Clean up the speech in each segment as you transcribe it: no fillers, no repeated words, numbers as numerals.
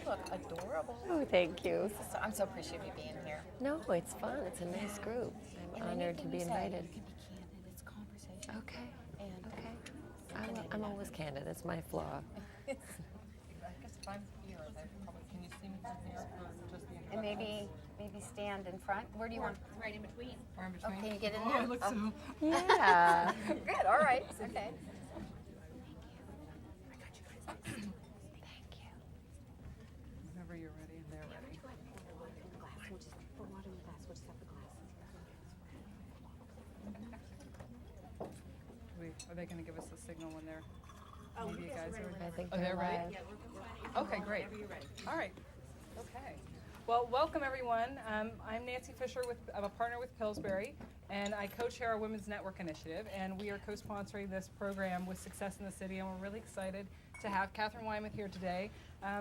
look adorable. Oh, thank you. I'm so appreciative of you being here. No, it's fun. It's a nice group. I'm honored to be invited. You can be candid. It's conversation. Okay. And I'm always candid. It's my flaw. I guess if I'm here, can you see me from here? Or just the and maybe stand in front. Where do you want? Right in between. Or in between? Can you get in Oh, there? it looks so... Yeah. Good. All right. Okay. Thank you. Whenever you're ready and they're ready. We'll just put water in the glass. We'll just have the glasses. Are they going to give us a signal when they're... maybe you guys are I think Oh, they're ready? live. Yeah, we're ready. Okay, great. Whenever you're ready. All right. Okay. Well, welcome everyone. I'm Nancy Fisher. I'm a partner with Pillsbury, and I co-chair our Women's Network Initiative. And we are co-sponsoring this program with Success in the City. And we're really excited to have Catherine Weymouth here today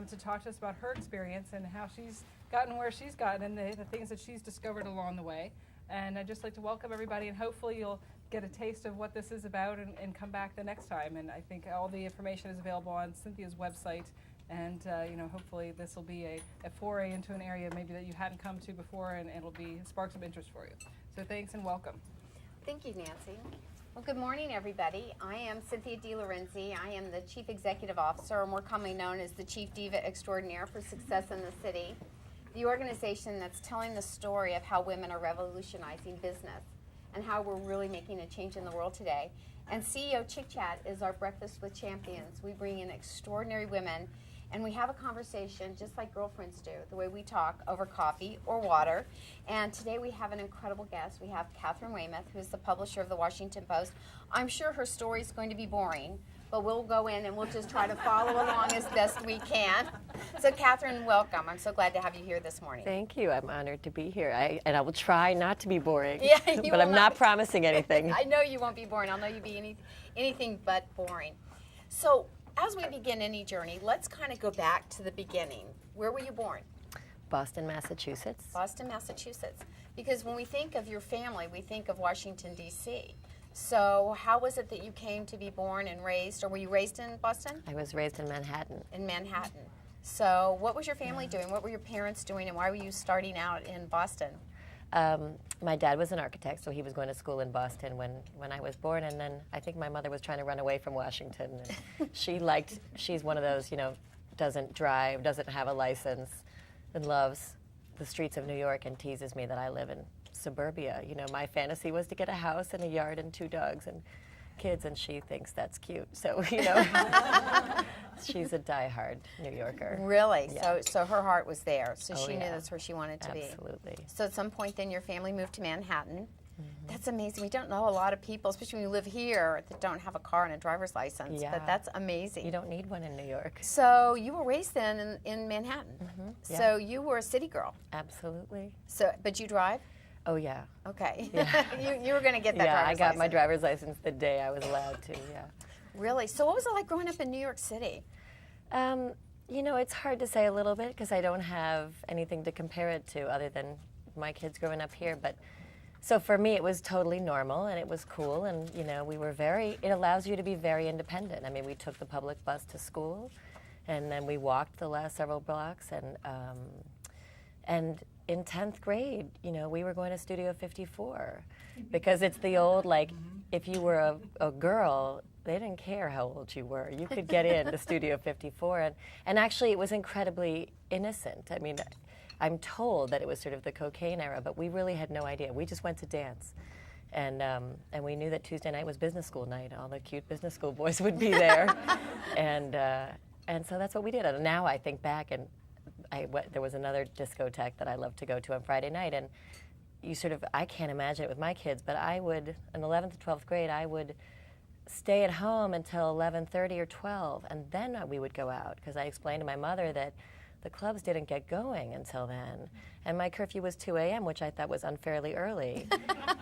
to talk to us about her experience and how she's gotten where she's gotten and the things that she's discovered along the way. And I'd just like to welcome everybody, and hopefully you'll get a taste of what this is about and come back the next time. And I think all the information is available on Cynthia's website. And hopefully this will be a foray into an area maybe that you hadn't come to before, and it'll be spark some interest for you. So thanks and welcome. Thank you, Nancy. Well, good morning, everybody. I am Cynthia DeLorenzi. I am the Chief Executive Officer, and more commonly known as the Chief Diva Extraordinaire for Success in the City, the organization that's telling the story of how women are revolutionizing business and how we're really making a change in the world today. And CEO Chick Chat is our Breakfast with Champions. We bring in extraordinary women, and we have a conversation just like girlfriends do, the way we talk over coffee or water. And today we have an incredible guest. We have Catherine Weymouth, who's the publisher of the Washington Post. I'm sure her story is going to be boring, but we'll go in and we'll just try to follow along as best we can. So Catherine, welcome. I'm so glad to have you here this morning. Thank you. I'm honored to be here. I will try not to be boring. Yeah, but I'm not promising anything. I know you won't be boring. I'll know you'll be anything but boring. So as we begin any journey, let's kind of go back to the beginning. Where were you born? Boston, Massachusetts. Boston, Massachusetts. Because when we think of your family, we think of Washington, D.C. So how was it that you came to be born and raised, or were you raised in Boston? I was raised in Manhattan. In Manhattan. So what was your family doing? What were your parents doing, and why were you starting out in Boston? My dad was an architect, so he was going to school in Boston when I was born, and then I think my mother was trying to run away from Washington. And she's one of those, doesn't drive, doesn't have a license, and loves the streets of New York and teases me that I live in suburbia. My fantasy was to get a house and a yard and 2 dogs and kids, and she thinks that's cute. So, she's a diehard New Yorker. Really? Yeah. So her heart was there. So Oh, she knew yeah. that's where she wanted to be. Absolutely. So at some point then your family moved to Manhattan. That's amazing. We don't know a lot of people, especially when you live here, that don't have a car and a driver's license. Yeah. But that's amazing. You don't need one in New York. So you were raised then in Manhattan. Yeah. So you were a city girl. Absolutely. So, but you drive? Oh, yeah. Okay. Yeah. you were going to get that Yeah, driver's I got license. my driver's license the day I was allowed to, yeah. Really? So what was it like growing up in New York City? It's hard to say a little bit because I don't have anything to compare it to other than my kids growing up here. But so for me, it was totally normal and it was cool. And, it allows you to be very independent. I mean, we took the public bus to school and then we walked the last several blocks. And in 10th grade, we were going to Studio 54 because it's the old, if you were a girl, they didn't care how old you were. You could get into Studio 54. And actually, it was incredibly innocent. I mean, I'm told that it was sort of the cocaine era, but we really had no idea. We just went to dance. And we knew that Tuesday night was business school night. All the cute business school boys would be there. and so that's what we did. And now I think back, and there was another discotheque that I loved to go to on Friday night. And I can't imagine it with my kids, but I would, in 11th to 12th grade, I would stay at home until 11:30 or 12, and then we would go out because I explained to my mother that the clubs didn't get going until then, and my curfew was 2 a.m., which I thought was unfairly early.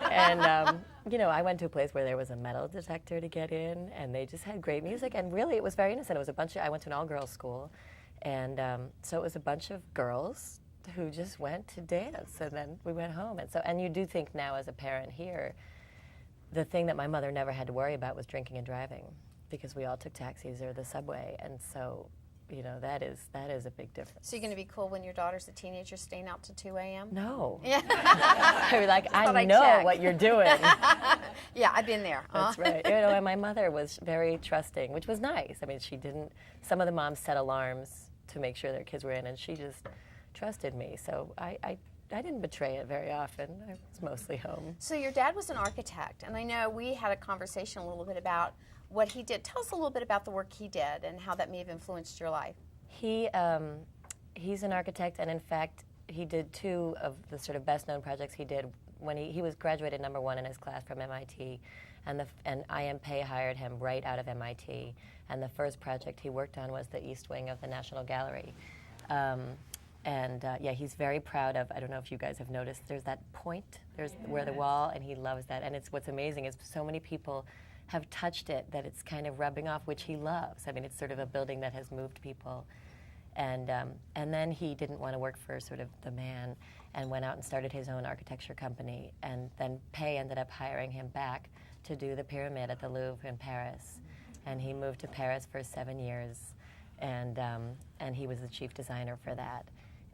And I went to a place where there was a metal detector to get in, and they just had great music, and really it was very innocent. It was I went to an all-girls school, and so it was a bunch of girls who just went to dance, and then we went home. And you do think now as a parent here, the thing that my mother never had to worry about was drinking and driving because we all took taxis or the subway. And so you know, that is a big difference. So you're going to be cool when your daughter's a teenager, staying out to 2 a.m.? No. Yeah. I mean, like, thought I I'd know check. what you're doing. Yeah, I've been there. That's right. You know, and my mother was very trusting, which was nice. I mean, she didn't. Some of the moms set alarms to make sure their kids were in, and she just trusted me. So I didn't betray it very often. I was mostly home. So your dad was an architect, and I know we had a conversation a little bit about what he did. Tell us a little bit about the work he did and how that may have influenced your life. He's an architect, and in fact, he did two of the sort of best-known projects he did when he was graduated #1 in his class from MIT, and IM Pei hired him right out of MIT. And the first project he worked on was the East Wing of the National Gallery. Yeah, he's very proud of, I don't know if you guys have noticed, there's that point, where the wall, and he loves that. And what's amazing is so many people have touched it that it's kind of rubbing off, which he loves. I mean, it's sort of a building that has moved people. And then he didn't want to work for sort of the man and went out and started his own architecture company. And then Pei ended up hiring him back to do the pyramid at the Louvre in Paris. And he moved to Paris for 7 years, and he was the chief designer for that.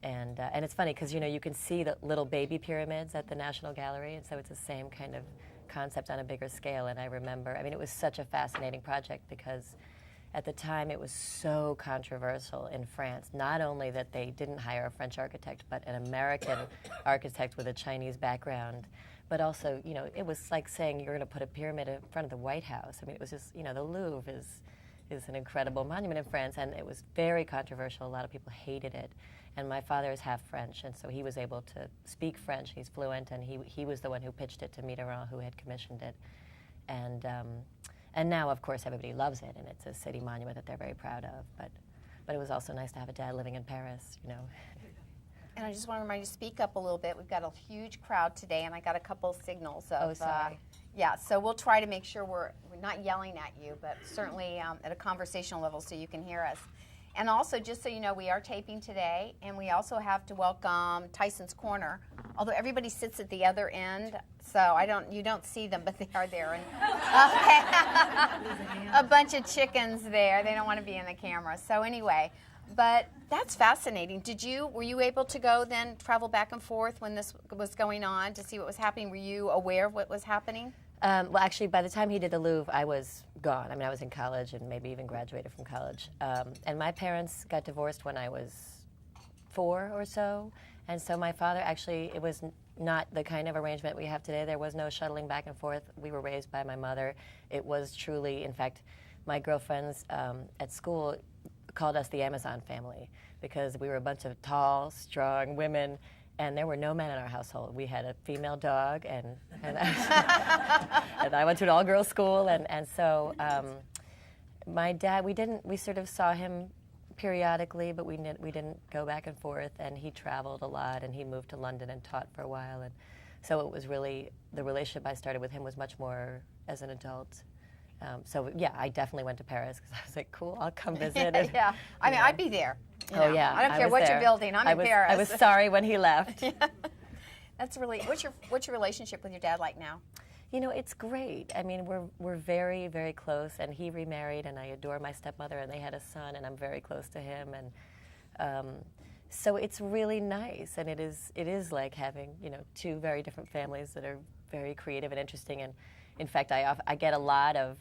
And it's funny because, you know, you can see the little baby pyramids at the National Gallery, and so it's the same kind of concept on a bigger scale. And I remember, I mean, it was such a fascinating project because at the time it was so controversial in France, not only that they didn't hire a French architect, but an American architect with a Chinese background. But also, you know, it was like saying you're going to put a pyramid in front of the White House. I mean, it was just, you know, the Louvre is an incredible monument in France, and it was very controversial. A lot of people hated it. And my father is half French, and so he was able to speak French. He's fluent, and he was the one who pitched it to Mitterrand, who had commissioned it. And now, of course, everybody loves it, and it's a city monument that they're very proud of. But it was also nice to have a dad living in Paris, you know. And I just want to remind you to speak up a little bit. We've got a huge crowd today, and I got a couple signals of. Oh, sorry. Yeah, so we'll try to make sure we're not yelling at you, but certainly at a conversational level so you can hear us. And also, just so you know, we are taping today, and we also have to welcome Tyson's Corner. Although everybody sits at the other end, so you don't see them, but they are there. And a bunch of chickens there. They don't want to be in the camera. So anyway, but that's fascinating. Were you able to go then, travel back and forth when this was going on to see what was happening? Were you aware of what was happening? Well, actually, by the time he did the Louvre, I was gone. I mean, I was in college and maybe even graduated from college. And my parents got divorced when I was 4 or so. And so my father actually, it was not the kind of arrangement we have today. There was no shuttling back and forth. We were raised by my mother. It was truly, in fact, my girlfriends at school called us the Amazon family because we were a bunch of tall, strong women. And there were no men in our household. We had a female dog, and and I went to an all-girls school, and so my dad, we sort of saw him periodically, but we didn't go back and forth. And he traveled a lot, and he moved to London and taught for a while, and so it was really the relationship I started with him was much more as an adult. So yeah, I definitely went to Paris because I was like, cool, I'll come visit. Yeah, I mean, I'd be there. Oh yeah, I don't care what you're building. I'm in Paris. I was sorry when he left. Yeah. That's really. What's your relationship with your dad like now? You know, it's great. I mean, we're very, very close, and he remarried, and I adore my stepmother, and they had a son, and I'm very close to him, and so it's really nice, and it is like having, you know, two very different families that are very creative and interesting. And in fact, I get a lot of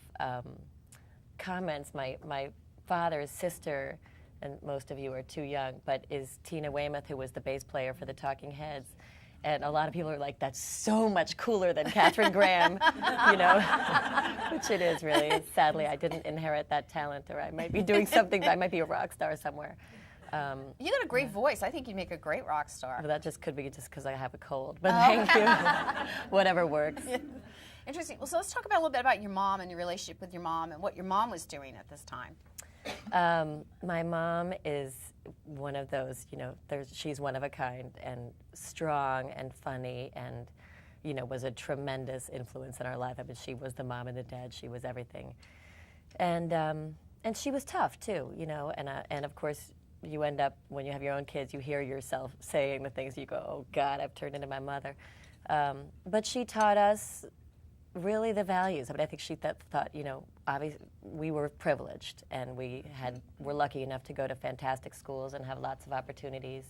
comments. My father's sister, and most of you are too young, but is Tina Weymouth, who was the bass player for the Talking Heads. And a lot of people are like, that's so much cooler than Katharine Graham, you know, which it is really. Sadly, I didn't inherit that talent, or I might be doing something, I might be a rock star somewhere. You got a great voice. I think you'd make a great rock star. Well, that just could be just because I have a cold, but thank you. Whatever works. Yeah. Interesting. Well, so let's talk about a little bit about your mom and your relationship with your mom and what your mom was doing at this time. My mom is one of those, you know, she's one of a kind and strong and funny and, you know, was a tremendous influence in our life. I mean, she was the mom and the dad. She was everything. And she was tough, too, you know, and of course, you end up, when you have your own kids, you hear yourself saying the things you go, oh, God, I've turned into my mother. But she taught us really the values. I mean, I think she thought, you know, obviously we were privileged and we're lucky enough to go to fantastic schools and have lots of opportunities.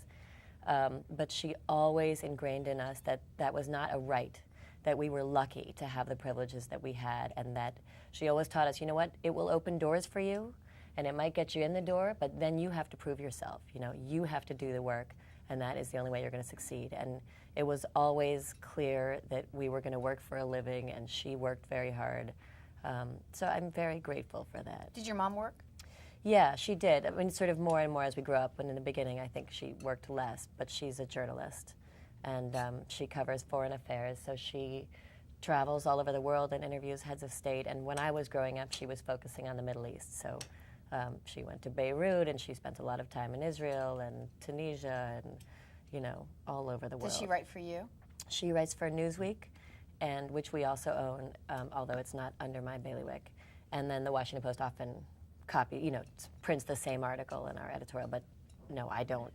But she always ingrained in us that that was not a right, that we were lucky to have the privileges that we had, and that she always taught us, you know what, it will open doors for you, and it might get you in the door, but then you have to prove yourself. You know, you have to do the work, and that is the only way you're going to succeed. And it was always clear that we were going to work for a living, and she worked very hard. So I'm very grateful for that. Did your mom work? Yeah, she did. I mean, sort of more and more as we grew up. And in the beginning, I think she worked less, but she's a journalist, and she covers foreign affairs. So she travels all over the world and interviews heads of state. And when I was growing up, she was focusing on the Middle East. So she went to Beirut, and she spent a lot of time in Israel and Tunisia, and you know, all over the world. Does she write for you? She writes for Newsweek, and which we also own, although it's not under my bailiwick. And then the Washington Post often prints the same article in our editorial, but no, I don't,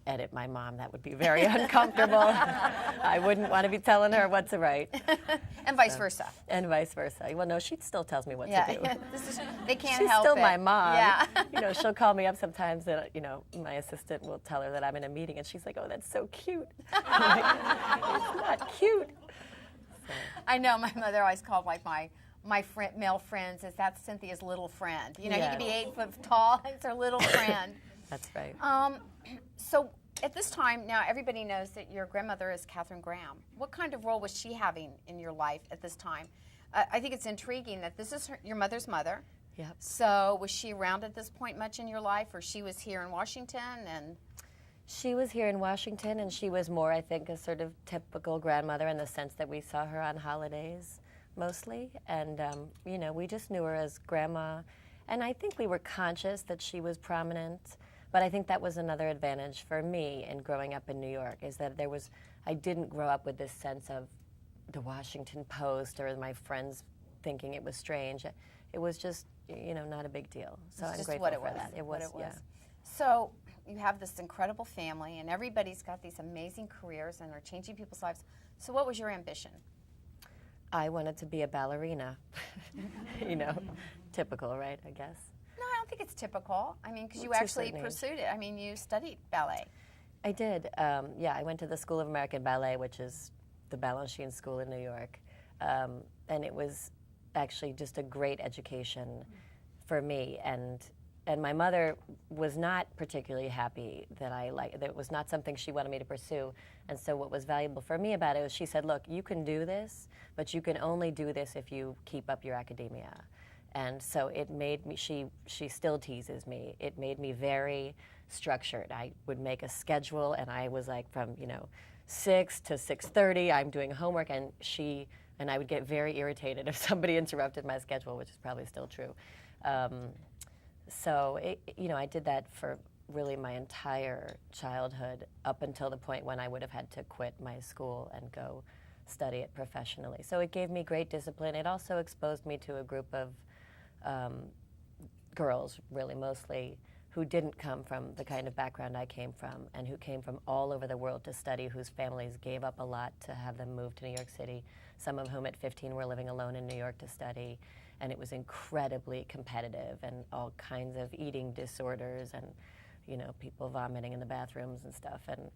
edit my mom. That would be very uncomfortable. I wouldn't want to be telling her what to write. And vice versa. And vice versa. Well, no, she still tells me what to do. They can't She's help still it. my mom. Yeah. She'll call me up sometimes, and my assistant will tell her that I'm in a meeting, and she's like, "Oh, that's so cute." I'm like, it's not cute. So. I know my mother always called like my male friends as that's Cynthia's little friend. You know, Yeah. he could be 8 foot tall. It's her little friend. That's right. So at this time, now everybody knows that your grandmother is Catherine Graham. What kind of role was she having in your life at this time? I think it's intriguing that this is your mother's mother. Yep. So was she around at this point much in your life, or she was here in Washington? And She was here in Washington, and she was more, I think, a sort of typical grandmother in the sense that we saw her on holidays mostly. And, we just knew her as Grandma. And I think we were conscious that she was prominent. But I think that was another advantage for me in growing up in New York, is that I didn't grow up with this sense of the Washington Post or my friends thinking it was strange. It was just, not a big deal. So I'm grateful for that. It was. Yeah. So you have this incredible family, and everybody's got these amazing careers and are changing people's lives. So what was your ambition? I wanted to be a ballerina. Typical, right, I guess. No, I don't think it's typical. I mean, because you To a actually certain age. pursued it. I mean, you studied ballet. I did. I went to the School of American Ballet, which is the Balanchine School in New York. And it was actually just a great education for me. And my mother was not particularly happy that that was not something she wanted me to pursue. And so what was valuable for me about it was she said, look, you can do this, but you can only do this if you keep up your academia. And so it made me, she still teases me, it made me very structured. I would make a schedule, and I was like from, 6 to 6:30, I'm doing homework, and I would get very irritated if somebody interrupted my schedule, which is probably still true. I did that for really my entire childhood up until the point when I would have had to quit my school and go study it professionally. So it gave me great discipline. It also exposed me to a group of girls, really mostly, who didn't come from the kind of background I came from, and who came from all over the world to study, whose families gave up a lot to have them move to New York City, some of whom at 15 were living alone in New York to study. And it was incredibly competitive, and all kinds of eating disorders, and people vomiting in the bathrooms and stuff. And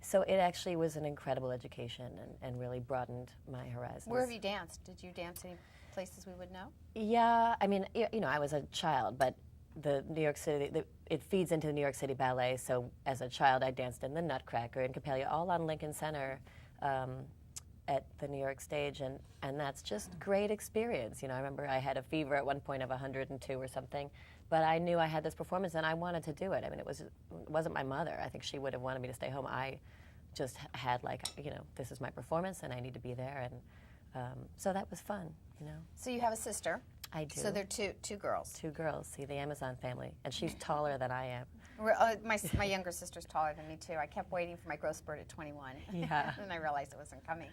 so it actually was an incredible education, and really broadened my horizons. Where have you danced? Did you dance any places we would know? Yeah, I mean, I was a child, but the New York City, it feeds into the New York City Ballet. So as a child, I danced in the Nutcracker and Capella, all on Lincoln Center. At the New York stage, and that's just great experience. I remember I had a fever at one point of 102 or something, but I knew I had this performance and I wanted to do it. I mean, it wasn't my mother. I think she would have wanted me to stay home. I just had this is my performance and I need to be there, and so that was fun. So you have a sister. I do. So they're two girls. 2 girls. See, the Amazon family, and she's taller than I am. My younger sister's taller than me too. I kept waiting for my growth spurt at 21. Yeah. And I realized it wasn't coming.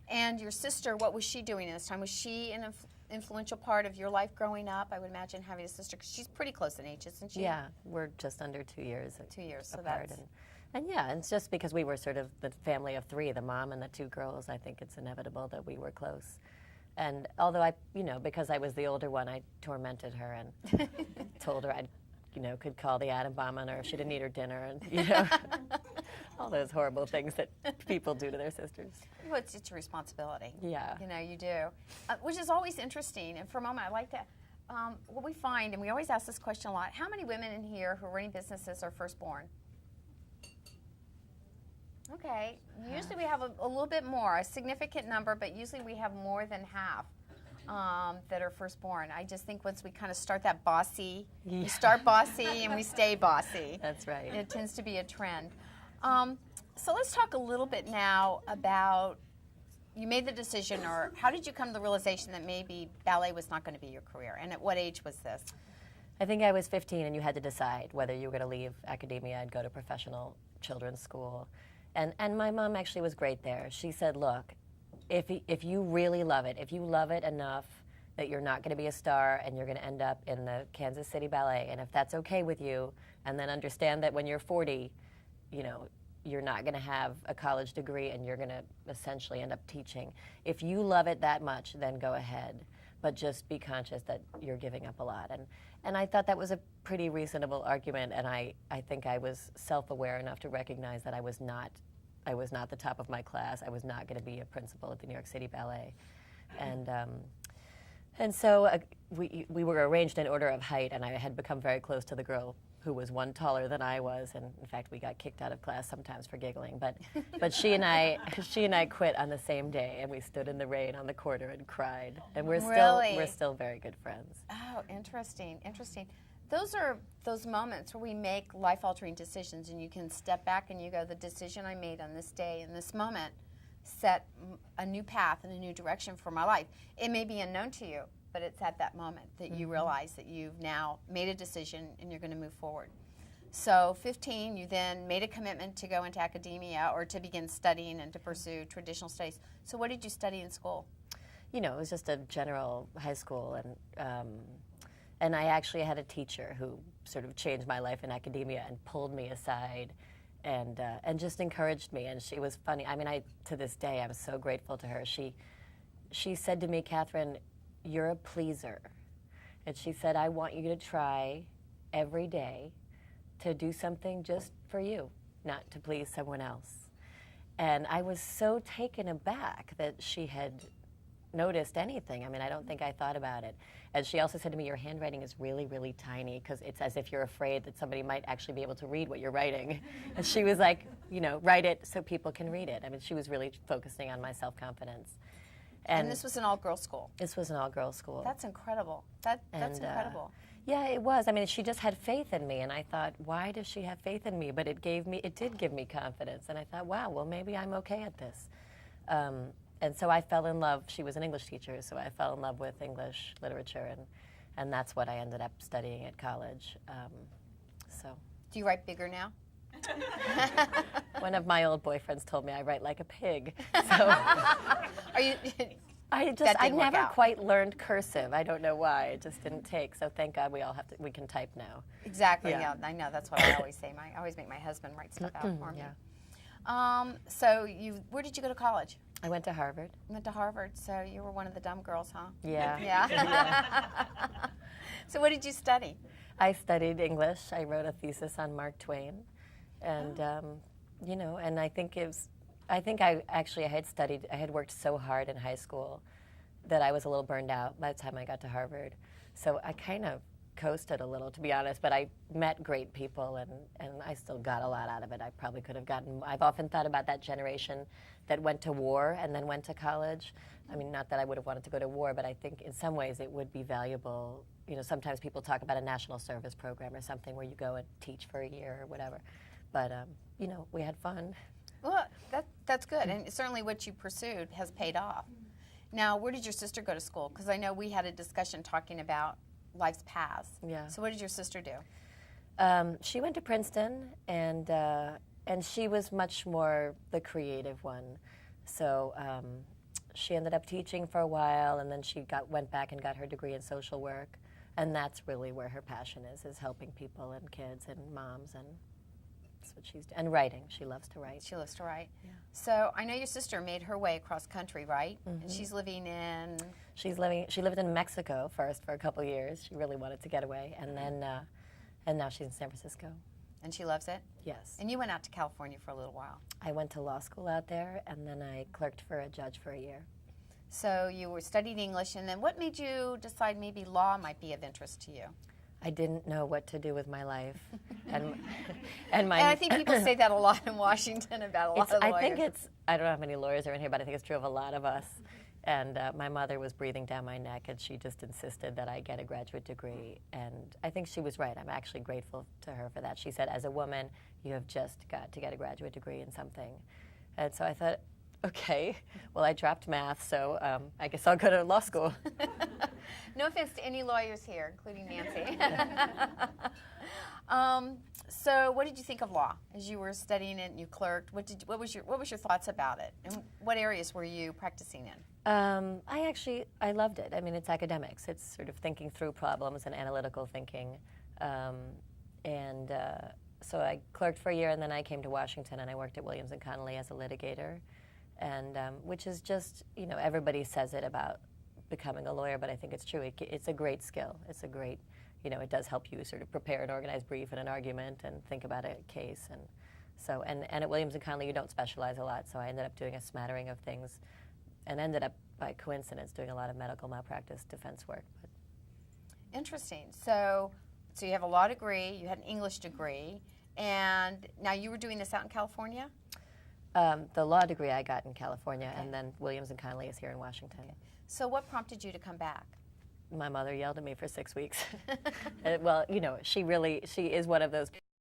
And your sister, what was she doing at this time? Was she an influential part of your life growing up? I would imagine having a sister, because she's pretty close in age, isn't she? Yeah, we're just under 2 years. 2 years, so apart. that's... And it's just because we were sort of the family of 3, the mom and the 2 girls, I think it's inevitable that we were close. And although I, because I was the older one, I tormented her and told her I, could call the atom bomb on her if she didn't eat her dinner, and all those horrible things that people do to their sisters. Well, it's your responsibility. Yeah. You do. Which is always interesting. And for a moment, I like to, what we find, and we always ask this question a lot, how many women in here who are running businesses are firstborn? Okay. Usually we have a little bit more, a significant number, but usually we have more than half that are firstborn. I just think once we kind of start that bossy, we start bossy and we stay bossy. That's right. It tends to be a trend. So let's talk a little bit now about, you made the decision, or how did you come to the realization that maybe ballet was not going to be your career, and at what age was this? I think I was 15, and you had to decide whether you were going to leave academia and go to professional children's school. And my mom actually was great there. She said, look, if you really love it, if you love it enough that you're not going to be a star and you're going to end up in the Kansas City Ballet, and if that's okay with you, and then understand that when you're 40, you're not going to have a college degree and you're going to essentially end up teaching. If you love it that much, then go ahead. But just be conscious that you're giving up a lot. And I thought that was a pretty reasonable argument, and I think I was self-aware enough to recognize that I was not the top of my class. I was not going to be a principal at the New York City Ballet. And so we were arranged in order of height, and I had become very close to the girl who was one taller than I was, and in fact we got kicked out of class sometimes for giggling. But she and I quit on the same day, and we stood in the rain on the corner and cried. And we're still very good friends. Oh, interesting. Those are those moments where we make life-altering decisions, and you can step back and you go, the decision I made on this day in this moment set a new path and a new direction for my life. It may be unknown to you, but it's at that moment that you realize that you've now made a decision and you're going to move forward. So 15, you then made a commitment to go into academia or to begin studying and to pursue traditional studies. So what did you study in school? It was just a general high school, and I actually had a teacher who sort of changed my life in academia and pulled me aside and just encouraged me. And she was funny. I mean, to this day, I'm so grateful to her. She said to me, Catherine, you're a pleaser. And she said, I want you to try every day to do something just for you, not to please someone else. And I was so taken aback that she had noticed anything. I mean, I don't think I thought about it. And she also said to me, your handwriting is really, really tiny, because it's as if you're afraid that somebody might actually be able to read what you're writing. And she was like, write it so people can read it. I mean, she was really focusing on my self-confidence. And this was an all-girls school? This was an all-girls school. That's incredible. That's incredible. Yeah, it was. I mean, she just had faith in me, and I thought, why does she have faith in me? But it did give me confidence, and I thought, wow, well, maybe I'm okay at this. And so I fell in love. She was an English teacher, so I fell in love with English literature, and that's what I ended up studying at college. Do you write bigger now? One of my old boyfriends told me I write like a pig. So Are you? I never quite learned cursive. I don't know why. It just didn't take. So thank God we can type now. Exactly. Yeah, I know. That's what I always say. I always make my husband write stuff out for me. Yeah. So where did you go to college? I went to Harvard. You went to Harvard. So you were one of the dumb girls, huh? Yeah. Yeah. So what did you study? I studied English. I wrote a thesis on Mark Twain, and and I think I had worked so hard in high school that I was a little burned out by the time I got to Harvard. So I kind of coasted a little, to be honest, but I met great people, and I still got a lot out of it. I probably could have gotten. I've often thought about that generation that went to war and then went to college. I mean, not that I would have wanted to go to war, but I think in some ways it would be valuable. Sometimes people talk about a national service program or something where you go and teach for a year or whatever. But, we had fun. Well, that's good, and certainly what you pursued has paid off. Now, where did your sister go to school? Because I know we had a discussion talking about life's paths. Yeah. So what did your sister do? She went to Princeton, and she was much more the creative one. So she ended up teaching for a while, and then she went back and got her degree in social work. And that's really where her passion is helping people and kids and moms, and it's what she's doing. And writing. She loves to write. She loves to write. Yeah. So I know your sister made her way across country, right? And she's living in. She lived in Mexico first for a couple years. She really wanted to get away, and then and now she's in San Francisco. And she loves it. Yes. And you went out to California for a little while. I went to law school out there, and then I clerked for a judge for a year. So you were studying English, and then what made you decide maybe law might be of interest to you? I didn't know what to do with my life, and And I think people say that a lot in Washington about a lot of lawyers. I think I don't know how many lawyers are in here, but I think it's true of a lot of us. And my mother was breathing down my neck, and she just insisted that I get a graduate degree. And I think she was right. I'm actually grateful to her for that. She said, as a woman, you have just got to get a graduate degree in something. And so I thought, okay, well, I dropped math, so I guess I'll go to law school. No offense to any lawyers here, including Nancy. So what did you think of law as you were studying it and you clerked? What was your thoughts about it? And what areas were you practicing in? I loved it. I mean, it's academics. It's sort of thinking through problems and analytical thinking. So I clerked for a year, and then I came to Washington, and I worked at Williams & Connolly as a litigator, and which is just, everybody says it about becoming a lawyer, but I think it's true. It's a great skill. It's a great, it does help you sort of prepare an organized brief and an argument and think about a case. And so, and at Williams & Connolly, you don't specialize a lot, so I ended up doing a smattering of things and ended up, by coincidence, doing a lot of medical malpractice defense work. But interesting. So you have a law degree, you had an English degree, and now you were doing this out in California? The law degree I got in California, and then Williams & Connolly is here in Washington. Okay. So what prompted you to come back? My mother yelled at me for 6 weeks. Well, she is one of those